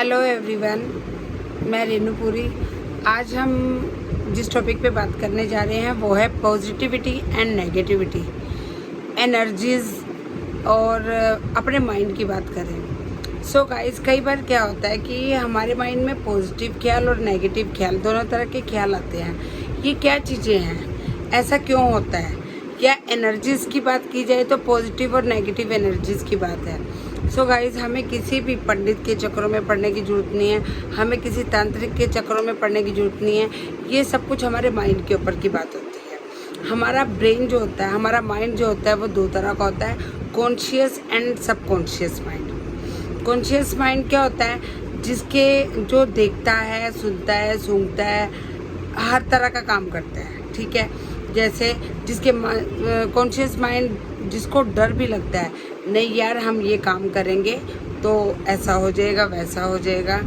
Hello everyone, मैं रेनूपुरी। आज हम जिस टॉपिक पे बात करने जा रहे हैं वो है पॉजिटिविटी एंड नेगेटिविटी, एनर्जीज़ और अपने माइंड की बात करें। सो गाइस, कई बार क्या होता है कि हमारे माइंड में पॉजिटिव ख्याल और नेगेटिव ख्याल दोनों तरह के ख्याल आते हैं। ये क्या चीज़ें हैं, ऐसा क्यों होता है? या एनर्जीज़ की बात की जाए तो पॉजिटिव और नेगेटिव एनर्जीज़ की बात है। सो गाइज़, हमें किसी भी पंडित के चक्करों में पढ़ने की ज़रूरत नहीं है, हमें किसी तांत्रिक के चक्करों में पढ़ने की ज़रूरत नहीं है। ये सब कुछ हमारे माइंड के ऊपर की बात होती है। हमारा ब्रेन जो होता है, हमारा माइंड जो होता है वो दो तरह का होता है, conscious and subconscious mind. Conscious mind क्या होता है? जिसके जो देखता है, सुनता है, सूंघता है, हर तरह का काम करता है, ठीक है। जैसे जिसके कॉन्शियस माइंड, जिसको डर भी लगता है, नहीं यार हम ये काम करेंगे तो ऐसा हो जाएगा, वैसा हो जाएगा।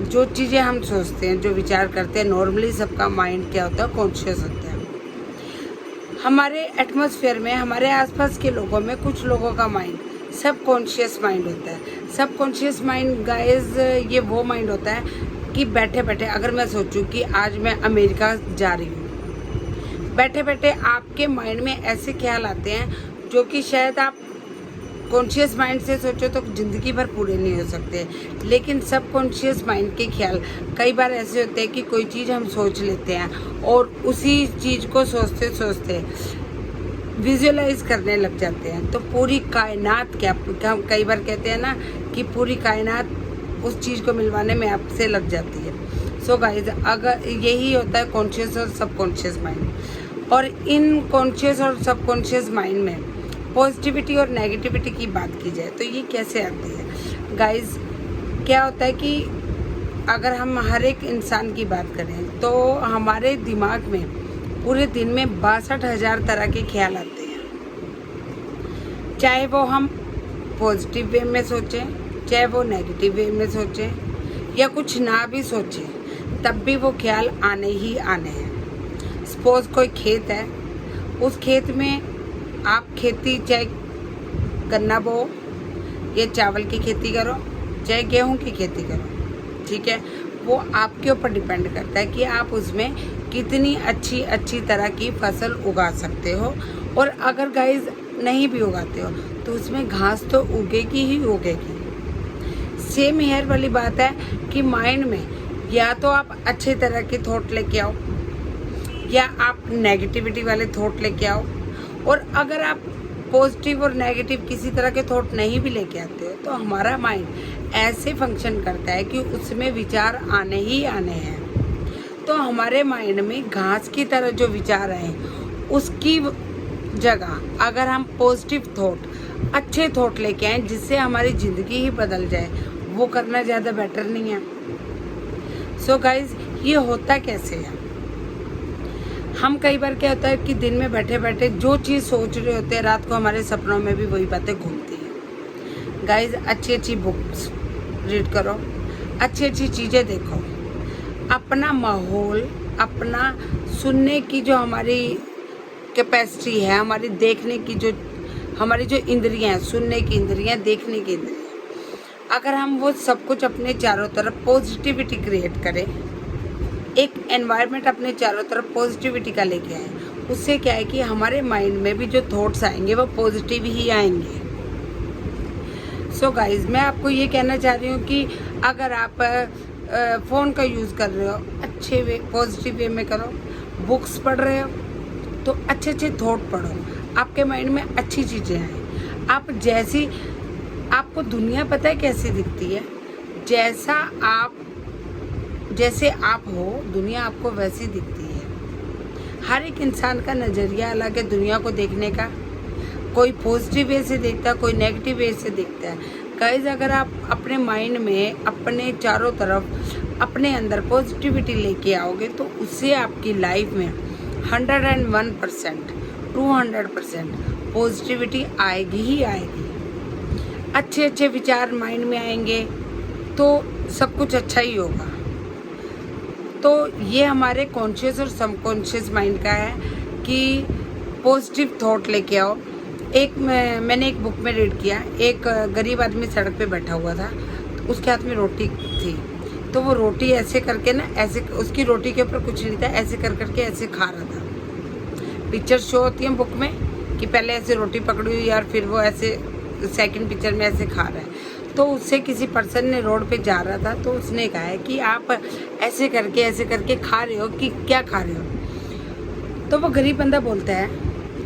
जो चीज़ें हम सोचते हैं, जो विचार करते हैं, नॉर्मली सबका माइंड क्या होता है? कॉन्शियस होता है। हमारे एटमॉस्फेयर में, हमारे आसपास के लोगों में, कुछ लोगों का माइंड सब कॉन्शियस माइंड होता है। सब कॉन्शियस माइंड गाइस, ये वो माइंड होता है कि बैठे बैठे अगर मैं सोचूं कि आज मैं अमेरिका जा रही हूँ, बैठे बैठे आपके माइंड में ऐसे ख्याल आते हैं जो कि शायद आप कॉन्शियस माइंड से सोचो तो ज़िंदगी भर पूरे नहीं हो सकते। लेकिन सब कॉन्शियस माइंड के ख्याल कई बार ऐसे होते हैं कि कोई चीज़ हम सोच लेते हैं और उसी चीज़ को सोचते सोचते विजुअलाइज करने लग जाते हैं। तो पूरी कायनात, क्या हम कई बार कहते हैं ना कि पूरी कायनात उस चीज़ को मिलवाने में आपसे लग जाती है। सो गाइज, अगर यही होता है कॉन्शियस और सबकॉन्शियस माइंड। और इन कॉन्शियस और सबकॉन्शियस माइंड में पॉजिटिविटी और नेगेटिविटी की बात की जाए तो ये कैसे आती है? गाइज, क्या होता है कि अगर हम हर एक इंसान की बात करें तो हमारे दिमाग में पूरे दिन में 62,000 तरह के ख्याल आते हैं। चाहे वो हम पॉजिटिव वे में सोचें, चाहे वो नेगेटिव वे में सोचें, या कुछ ना भी सोचें, तब भी वो ख्याल आने ही आने हैं। सपोज कोई खेत है, उस खेत में आप खेती, चाहे गन्ना बो या चावल की खेती करो, चाहे गेहूं की खेती करो, ठीक है, वो आपके ऊपर डिपेंड करता है कि आप उसमें कितनी अच्छी तरह की फसल उगा सकते हो। और अगर गाइस नहीं भी उगाते हो तो उसमें घास तो उगेगी ही उगेगी। सेम हेयर वाली बात है कि माइंड में या तो आप अच्छे तरह के थॉट लेके आओ या आप नेगेटिविटी वाले थॉट लेके आओ। और अगर आप पॉजिटिव और नेगेटिव किसी तरह के थॉट नहीं भी लेके आते हो तो हमारा माइंड ऐसे फंक्शन करता है कि उसमें विचार आने ही आने हैं। तो हमारे माइंड में घास की तरह जो विचार आए, उसकी जगह अगर हम पॉजिटिव थॉट, अच्छे थॉट लेके आए जिससे हमारी ज़िंदगी ही बदल जाए, वो करना ज़्यादा बेटर नहीं है? सो गाइज, ये होता कैसे है? हम कई बार क्या होता है कि दिन में बैठे बैठे जो चीज़ सोच रहे होते हैं, रात को हमारे सपनों में भी वही बातें घूमती हैं। गाइज, अच्छी बुक्स रीड करो, अच्छी चीज़ें देखो, अपना माहौल, अपना सुनने की जो हमारी कैपेसिटी है, हमारी देखने की जो, हमारी जो इंद्रियां हैं, सुनने की इंद्रियां, देखने की इंद्रियां, अगर हम वो सब कुछ अपने चारों तरफ पॉजिटिविटी क्रिएट करें, एक एनवायरनमेंट अपने चारों तरफ पॉजिटिविटी का लेके आए, उससे क्या है कि हमारे माइंड में भी जो थॉट्स आएंगे वो पॉजिटिव ही आएंगे। सो गाइज, मैं आपको ये कहना चाह रही हूँ कि अगर आप फ़ोन का यूज़ कर रहे हो, अच्छे वे, पॉजिटिव वे में करो। बुक्स पढ़ रहे हो तो अच्छे थॉट पढ़ो, आपके माइंड में अच्छी चीज़ें आएँ। आप जैसी, आपको दुनिया पता है कैसी दिखती है? जैसे आप हो, दुनिया आपको वैसी दिखती है। हर एक इंसान का नज़रिया अलग है दुनिया को देखने का। कोई पॉजिटिव वे से देखता है, कोई नेगेटिव वे से देखता है। गाइस, अगर आप अपने माइंड में, अपने चारों तरफ, अपने अंदर पॉजिटिविटी लेके आओगे तो उससे आपकी लाइफ में 101%, 200% पॉजिटिविटी आएगी ही आएगी। अच्छे विचार माइंड में आएंगे तो सब कुछ अच्छा ही होगा। तो ये हमारे कॉन्शियस और सबकॉन्शियस माइंड का है कि पॉजिटिव थॉट लेके आओ। मैंने एक बुक में रीड किया, एक गरीब आदमी सड़क पे बैठा हुआ था, उसके हाथ में रोटी थी, तो वो रोटी ऐसे करके ना, ऐसे उसकी रोटी के ऊपर कुछ नहीं था, ऐसे कर करके ऐसे खा रहा था। पिक्चर शो होती है बुक में कि पहले ऐसे रोटी पकड़ी हुई और फिर वो ऐसे सेकंड पिक्चर में ऐसे खा रहा है। तो उससे किसी पर्सन ने रोड पे जा रहा था, तो उसने कहा है कि आप ऐसे करके खा रहे हो कि क्या खा रहे हो। तो वो गरीब बंदा बोलता है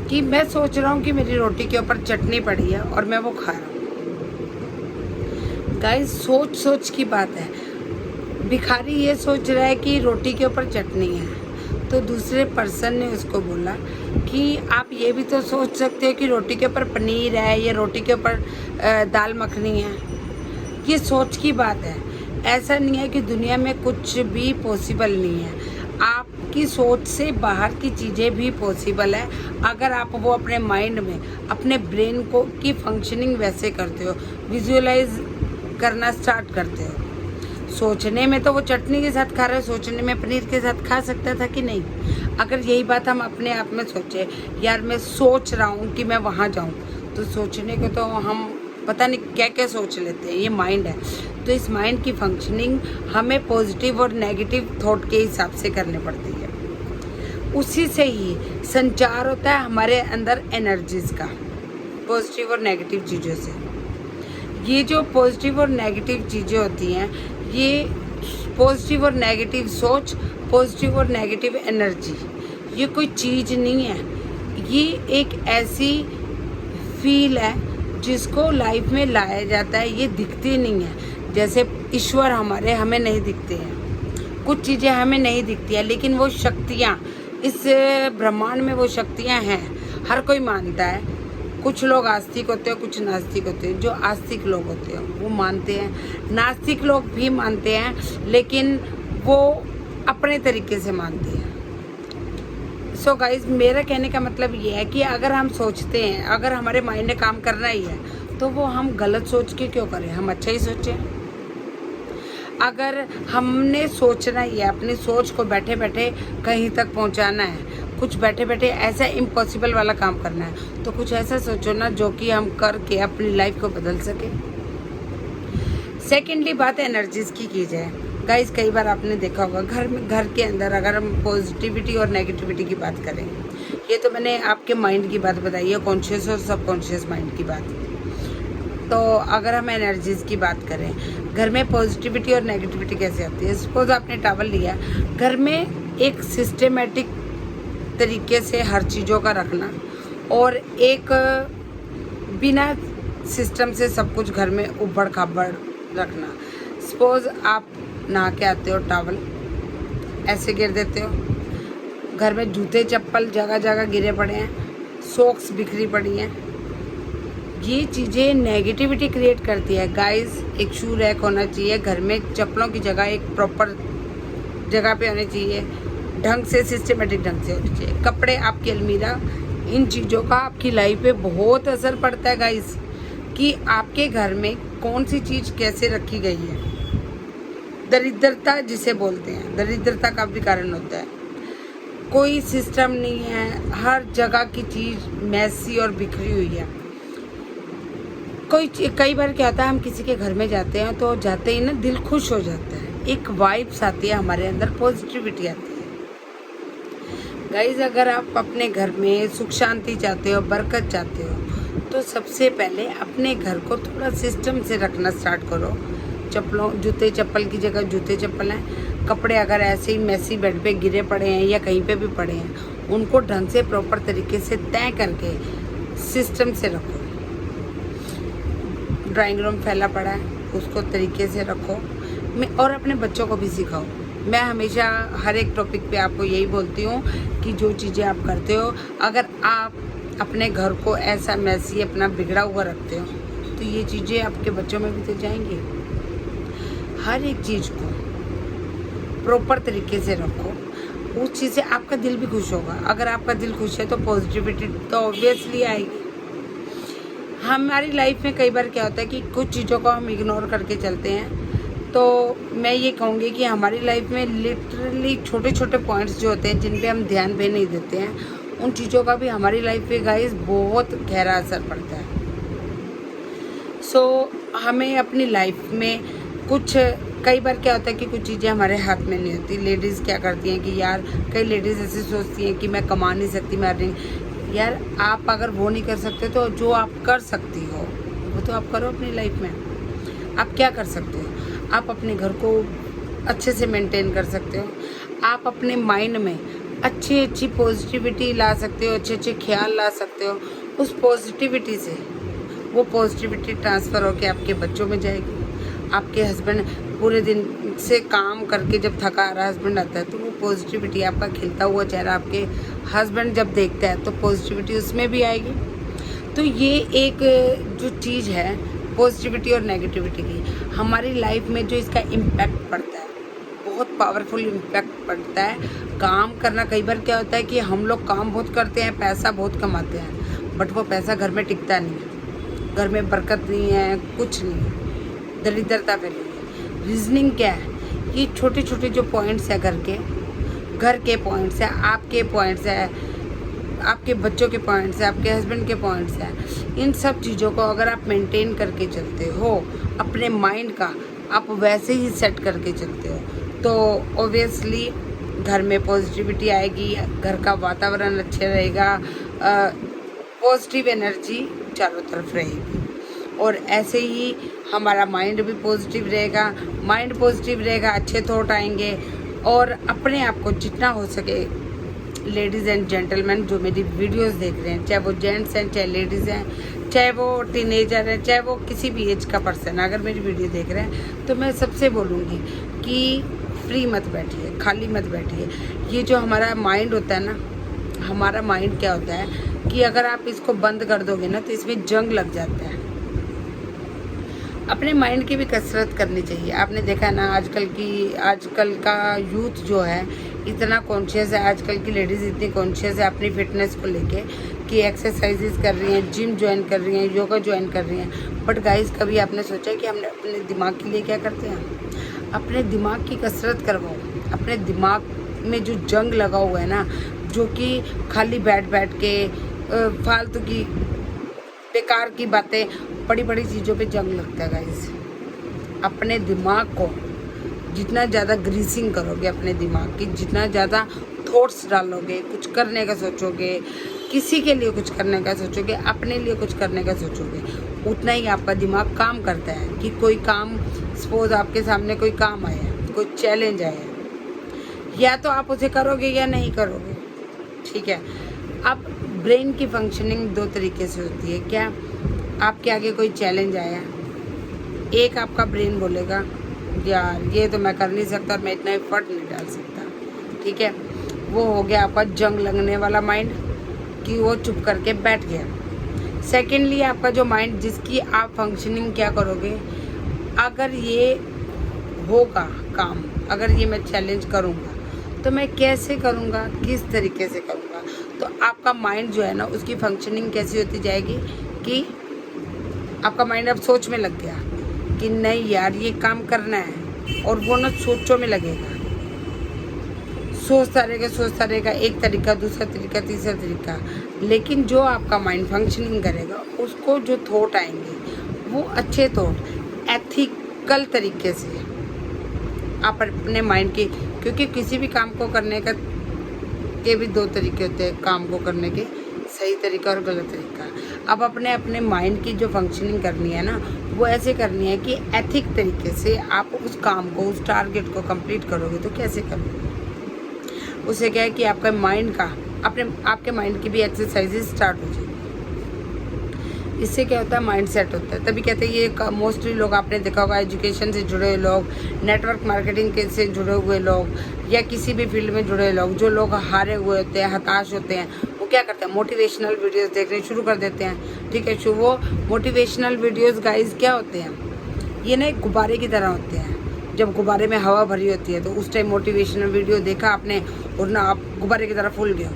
कि मैं सोच रहा हूँ कि मेरी रोटी के ऊपर चटनी पड़ी है और मैं वो खा रहा हूँ। गाइस, सोच सोच की बात है। भिखारी ये सोच रहा है कि रोटी के ऊपर चटनी है, तो दूसरे पर्सन ने उसको बोला कि आप ये भी तो सोच सकते हो कि रोटी के ऊपर पनीर है या रोटी के ऊपर दाल मखनी है। ये सोच की बात है। ऐसा नहीं है कि दुनिया में कुछ भी पॉसिबल नहीं है। आपकी सोच से बाहर की चीज़ें भी पॉसिबल है, अगर आप वो अपने माइंड में, अपने ब्रेन को की फंक्शनिंग वैसे करते हो, विजुअलाइज करना स्टार्ट करते हो। सोचने में तो वो चटनी के साथ खा रहे हो, सोचने में पनीर के साथ खा सकता था कि नहीं। अगर यही बात हम अपने आप में सोचे, यार मैं सोच रहा हूँ कि मैं वहाँ जाऊँ, तो सोचने को तो हम पता नहीं क्या क्या सोच लेते हैं, ये माइंड है। तो इस माइंड की फंक्शनिंग हमें पॉजिटिव और नेगेटिव थॉट के हिसाब से करनी पड़ती है। उसी से ही संचार होता है हमारे अंदर एनर्जीज का, पॉजिटिव और नेगेटिव चीज़ों से। ये जो पॉजिटिव और नेगेटिव चीज़ें होती हैं, ये पॉजिटिव और नेगेटिव सोच, पॉजिटिव और नेगेटिव एनर्जी, ये कोई चीज़ नहीं है। ये एक ऐसी फील है जिसको लाइफ में लाया जाता है। ये दिखती नहीं है। जैसे ईश्वर हमें नहीं दिखते हैं, कुछ चीज़ें हमें नहीं दिखती हैं, लेकिन वो शक्तियाँ, इस ब्रह्मांड में वो शक्तियाँ हैं। हर कोई मानता है। कुछ लोग आस्तिक होते हैं, कुछ नास्तिक होते हैं। जो आस्तिक लोग होते हैं वो मानते हैं, नास्तिक लोग भी मानते हैं, लेकिन वो अपने तरीके से मानते हैं। सो गाइज, मेरा कहने का मतलब ये है कि अगर हम सोचते हैं, अगर हमारे माइंड ने काम करना ही है, तो वो हम गलत सोच के क्यों करें, हम अच्छा ही सोचें। अगर हमने सोचना ही है, अपनी सोच को बैठे बैठे कहीं तक पहुंचाना है, कुछ बैठे बैठे ऐसा इम्पॉसिबल वाला काम करना है, तो कुछ ऐसा सोचो ना जो कि हम करके अपनी लाइफ को बदल सके। सेकेंडली बात एनर्जीज की जाए। गाइस, कई बार आपने देखा होगा घर के अंदर, अगर हम पॉजिटिविटी और नेगेटिविटी की बात करें, ये तो मैंने आपके माइंड की बात बताई है, कॉन्शियस और सबकॉन्शियस माइंड की बात। तो अगर हम एनर्जीज की बात करें, घर में पॉजिटिविटी और नेगेटिविटी कैसे आती है। सपोज आपने टॉवल लिया, घर में एक सिस्टमेटिक तरीके से हर चीज़ों का रखना और एक बिना सिस्टम से सब कुछ घर में उबड़ खाबड़ रखना। सपोज आप नहा के आते हो, टॉवल ऐसे गिर देते हो, घर में जूते चप्पल जगह जगह गिरे पड़े हैं, सॉक्स बिखरी पड़ी हैं, ये चीज़ें नेगेटिविटी क्रिएट करती है। गाइस, एक शू रैक होना चाहिए घर में, चप्पलों की जगह एक प्रॉपर जगह पे होनी चाहिए, ढंग से, सिस्टमेटिक ढंग से होनी चाहिए। कपड़े, आपकी अलमीरा, इन चीज़ों का आपकी लाइफ पे बहुत असर पड़ता है गाइस, कि आपके घर में कौन सी चीज़ कैसे रखी गई है। दरिद्रता जिसे बोलते हैं, दरिद्रता का भी कारण होता है। कोई सिस्टम नहीं है, हर जगह की चीज़ मैसी और बिखरी हुई है। कई बार क्या होता है, हम किसी के घर में जाते हैं तो जाते ही ना दिल खुश हो जाता है, एक वाइब्स आती है हमारे अंदर, पॉजिटिविटी आती है। गाइज, अगर आप अपने घर में सुख शांति चाहते हो, बरकत चाहते हो, तो सबसे पहले अपने घर को थोड़ा सिस्टम से रखना स्टार्ट करो। जूते चप्पल की जगह जूते चप्पल हैं, कपड़े अगर ऐसे ही मैसी बेड पे गिरे पड़े हैं या कहीं पे भी पड़े हैं, उनको ढंग से प्रॉपर तरीके से तय करके सिस्टम से रखो। ड्राइंग रूम फैला पड़ा है, उसको तरीके से रखो। और अपने बच्चों को भी सिखाओ। मैं हमेशा हर एक टॉपिक पे आपको यही बोलती हूँ कि जो चीज़ें आप करते हो, अगर आप अपने घर को ऐसा मैसी, अपना बिगड़ा हुआ रखते हो, तो ये चीज़ें आपके बच्चों में भी तो जाएंगी। हर एक चीज़ को प्रॉपर तरीके से रखो, उस चीज़ से आपका दिल भी खुश होगा। अगर आपका दिल खुश है तो पॉजिटिविटी तो ऑब्वियसली आएगी। हमारी लाइफ में कई बार क्या होता है कि कुछ चीज़ों को हम इग्नोर करके चलते हैं, तो मैं ये कहूँगी कि हमारी लाइफ में लिटरली छोटे छोटे पॉइंट्स जो होते हैं, जिन पे हम ध्यान भी नहीं देते हैं, उन चीज़ों का भी हमारी लाइफ पे गाइस बहुत गहरा असर पड़ता है। सो हमें अपनी लाइफ में कुछ कई बार क्या होता है कि कुछ चीज़ें हमारे हाथ में नहीं होती। लेडीज़ क्या करती हैं कि यार, कई लेडीज़ ऐसे सोचती हैं कि मैं कमा नहीं सकती, मैं अर्निंग। यार आप अगर वो नहीं कर सकते तो जो आप कर सकती हो वो तो आप करो अपनी लाइफ में। आप क्या कर सकते हो? आप अपने घर को अच्छे से मेंटेन कर सकते हो। आप अपने माइंड में अच्छी पॉजिटिविटी ला सकते हो, अच्छे ख्याल ला सकते हो। उस पॉजिटिविटी से वो पॉजिटिविटी ट्रांसफ़र होकर आपके बच्चों में जाएगी। आपके हस्बैंड पूरे दिन से काम करके जब थका आ रहा हस्बैंड आता है तो वो पॉजिटिविटी, आपका खिलता हुआ चेहरा आपके हस्बैंड जब देखता है तो पॉजिटिविटी उसमें भी आएगी। तो ये एक जो चीज़ है पॉजिटिविटी और नेगेटिविटी की, हमारी लाइफ में जो इसका इम्पैक्ट पड़ता है, बहुत पावरफुल इम्पैक्ट पड़ता है। काम करना, कई बार क्या होता है कि हम लोग काम बहुत करते हैं, पैसा बहुत कमाते हैं, बट वो पैसा घर में टिकता नहीं है, घर में बरकत नहीं है, कुछ नहीं है, दरिद्रता फैली है। रीजनिंग क्या है? ये छोटे छोटे जो पॉइंट्स है घर के पॉइंट्स है, आपके पॉइंट्स है, आपके बच्चों के पॉइंट्स है, आपके हस्बैंड के पॉइंट्स है। इन सब चीज़ों को अगर आप मेंटेन करके चलते हो, अपने माइंड का आप वैसे ही सेट करके चलते हो, तो ऑब्वियसली घर में पॉजिटिविटी आएगी, घर का वातावरण अच्छा रहेगा, पॉजिटिव एनर्जी चारों तरफ रहेगी। और ऐसे ही हमारा माइंड भी पॉजिटिव रहेगा। माइंड पॉजिटिव रहेगा, अच्छे थॉट आएंगे। और अपने आप को जितना हो सके, लेडीज़ एंड जेंटलमैन जो मेरी वीडियोस देख रहे हैं, चाहे वो जेंट्स हैं, चाहे लेडीज़ हैं, चाहे वो टीनेजर हैं, चाहे वो किसी भी एज का पर्सन, अगर मेरी वीडियो देख रहे हैं तो मैं सबसे बोलूँगी कि फ्री मत बैठिए, खाली मत बैठिए। ये जो हमारा माइंड होता है ना, हमारा माइंड क्या होता है कि अगर आप इसको बंद कर दोगे ना तो इसमें जंग लग जाता है। अपने माइंड की भी कसरत करनी चाहिए। आपने देखा है ना, आजकल का यूथ जो है इतना कॉन्शियस है, आजकल की लेडीज़ इतनी कॉन्शियस है अपनी फिटनेस को लेके कि एक्सरसाइजेस कर रही हैं, जिम ज्वाइन कर रही हैं, योगा ज्वाइन कर रही हैं। बट गाइस, कभी आपने सोचा है कि हमने अपने दिमाग के लिए क्या करते हैं? अपने दिमाग की कसरत करवाओ। अपने दिमाग में जो जंग लगा हुआ है ना, जो कि खाली बैठ के फालतू की बेकार की बातें, बड़ी चीज़ों पे जंग लगता है गाइस। अपने दिमाग को जितना ज़्यादा ग्रीसिंग करोगे, अपने दिमाग की जितना ज़्यादा थॉट्स डालोगे, कुछ करने का सोचोगे, किसी के लिए कुछ करने का सोचोगे, अपने लिए कुछ करने का सोचोगे, उतना ही आपका दिमाग काम करता है। कि कोई काम, सपोज आपके सामने कोई काम आया, कोई चैलेंज आया, या तो आप उसे करोगे या नहीं करोगे, ठीक है। अब ब्रेन की फंक्शनिंग दो तरीके से होती है। क्या? आपके आगे कोई चैलेंज आया, एक आपका ब्रेन बोलेगा यार ये तो मैं कर नहीं सकता और मैं इतना एफर्ट नहीं डाल सकता, ठीक है। वो हो गया आपका जंग लगने वाला माइंड, कि वो चुप करके बैठ गया। सेकेंडली, आपका जो माइंड, जिसकी आप फंक्शनिंग क्या करोगे, अगर ये होगा काम, अगर ये मैं चैलेंज करूँगा तो मैं कैसे करूँगा, किस तरीके से करूँगा। तो आपका माइंड जो है ना, उसकी फंक्शनिंग कैसी होती जाएगी कि आपका माइंड अब सोच में लग गया कि नहीं यार ये काम करना है, और वो ना सोचों में लगेगा, सोचता रहेगा, एक तरीका, दूसरा तरीका, तीसरा तरीका। लेकिन जो आपका माइंड फंक्शनिंग करेगा, उसको जो थॉट आएंगे वो अच्छे थॉट, एथिकल तरीके से आप अपने माइंड की, क्योंकि किसी भी काम को करने के भी दो तरीके होते हैं काम को करने के, सही तरीका और गलत तरीका। अब अपने माइंड की जो फंक्शनिंग करनी है ना, वो ऐसे करनी है कि एथिक तरीके से आप उस काम को, उस टारगेट को कंप्लीट करोगे। तो कैसे करोगे? उससे क्या है कि आपका माइंड का, आपके माइंड की भी एक्सरसाइजेज स्टार्ट हो जाएगी। इससे क्या होता है, माइंड सेट होता है। तभी कहते हैं ये मोस्टली लोग, आपने देखा होगा, एजुकेशन से जुड़े हुए लोग, नेटवर्क मार्केटिंग के से जुड़े हुए लोग, या किसी भी फील्ड में जुड़े लोग, जो लोग हारे हुए होते हैं, हताश होते हैं, वो क्या करते हैं, मोटिवेशनल वीडियोस देखने शुरू कर देते हैं, ठीक है। वो मोटिवेशनल वीडियोस गाइस क्या होते हैं, ये ना एक गुब्बारे की तरह होते हैं। जब गुब्बारे में हवा भरी होती है तो उस टाइम मोटिवेशनल वीडियो देखा आपने, और ना आप गुब्बारे की तरह फूल गए,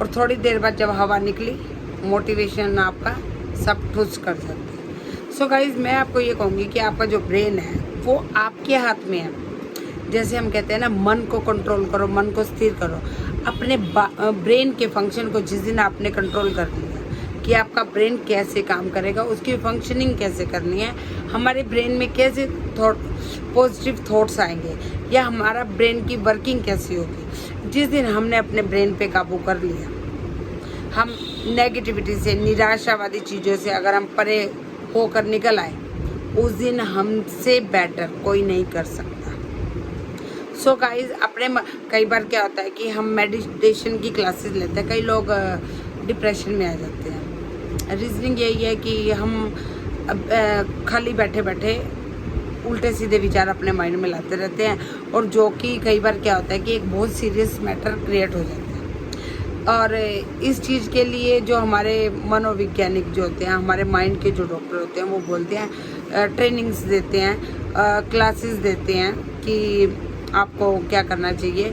और थोड़ी देर बाद जब हवा निकली, मोटिवेशन आपका सब ठुस कर जाते हैं। सो गाइज, मैं आपको ये कहूँगी कि आपका जो ब्रेन है वो आपके हाथ में है। जैसे हम कहते हैं ना, मन को कंट्रोल करो, मन को स्थिर करो। अपने ब्रेन के फंक्शन को जिस दिन आपने कंट्रोल कर लिया कि आपका ब्रेन कैसे काम करेगा, उसकी फंक्शनिंग कैसे करनी है, हमारे ब्रेन में कैसे पॉजिटिव थॉट्स आएंगे या हमारा ब्रेन की वर्किंग कैसी होगी। जिस दिन हमने अपने ब्रेन पे काबू कर लिया, हम नेगेटिविटी से, निराशावादी चीज़ों से अगर हम परे होकर निकल आए, उस दिन हमसे बेटर कोई नहीं कर सकता। सो गाइस, कई बार क्या होता है कि हम मेडिटेशन की क्लासेस लेते हैं, कई लोग डिप्रेशन में आ जाते हैं। रीज़निंग यही है कि हम खाली बैठे बैठे उल्टे सीधे विचार अपने माइंड में लाते रहते हैं, और जो कि कई बार क्या होता है कि एक बहुत सीरियस मैटर क्रिएट हो जाता है। और इस चीज़ के लिए जो हमारे मनोवैज्ञानिक जो होते हैं, हमारे माइंड के जो डॉक्टर होते हैं, वो बोलते हैं, ट्रेनिंग्स देते हैं, क्लासेस देते हैं कि आपको क्या करना चाहिए।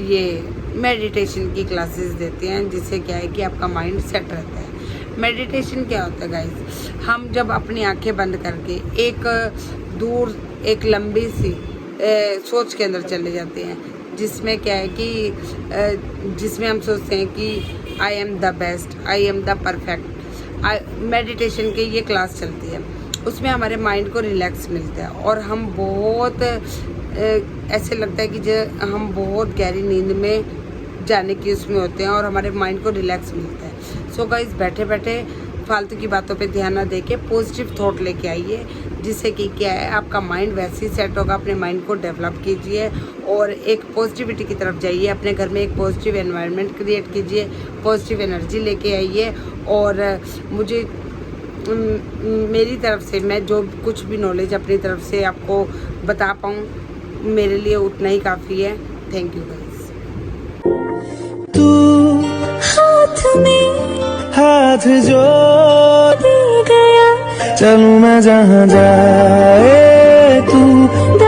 ये मेडिटेशन की क्लासेस देते हैं, जिससे क्या है कि आपका माइंड सेट रहता है। मेडिटेशन क्या होता है गाइस, हम जब अपनी आंखें बंद करके एक लंबी सी सोच के अंदर चले जाते हैं, जिसमें क्या है कि जिसमें हम सोचते हैं कि I am the best, I am the perfect. Meditation की ये क्लास चलती है, उसमें हमारे माइंड को रिलैक्स मिलता है और हम बहुत ऐसे लगता है कि हम बहुत गहरी नींद में जाने की उसमें होते हैं और हमारे माइंड को रिलैक्स मिलता है। सो गाइस, बैठे बैठे फालतू की बातों पे ध्यान ना देके पॉजिटिव थॉट लेके आइए, जिससे कि क्या है आपका माइंड वैसे ही सेट होगा। अपने माइंड को डेवलप कीजिए और एक पॉजिटिविटी की तरफ जाइए। अपने घर में एक पॉजिटिव एनवायरनमेंट क्रिएट कीजिए, पॉजिटिव एनर्जी लेके आइए। और मुझे मेरी तरफ से मैं जो कुछ भी नॉलेज अपनी तरफ से आपको बता पाऊँ, मेरे लिए उतना ही काफ़ी है। Thank you guys. तू हाथ में हाथ जो दे गया, चलूं मैं जहाँ जाए तू।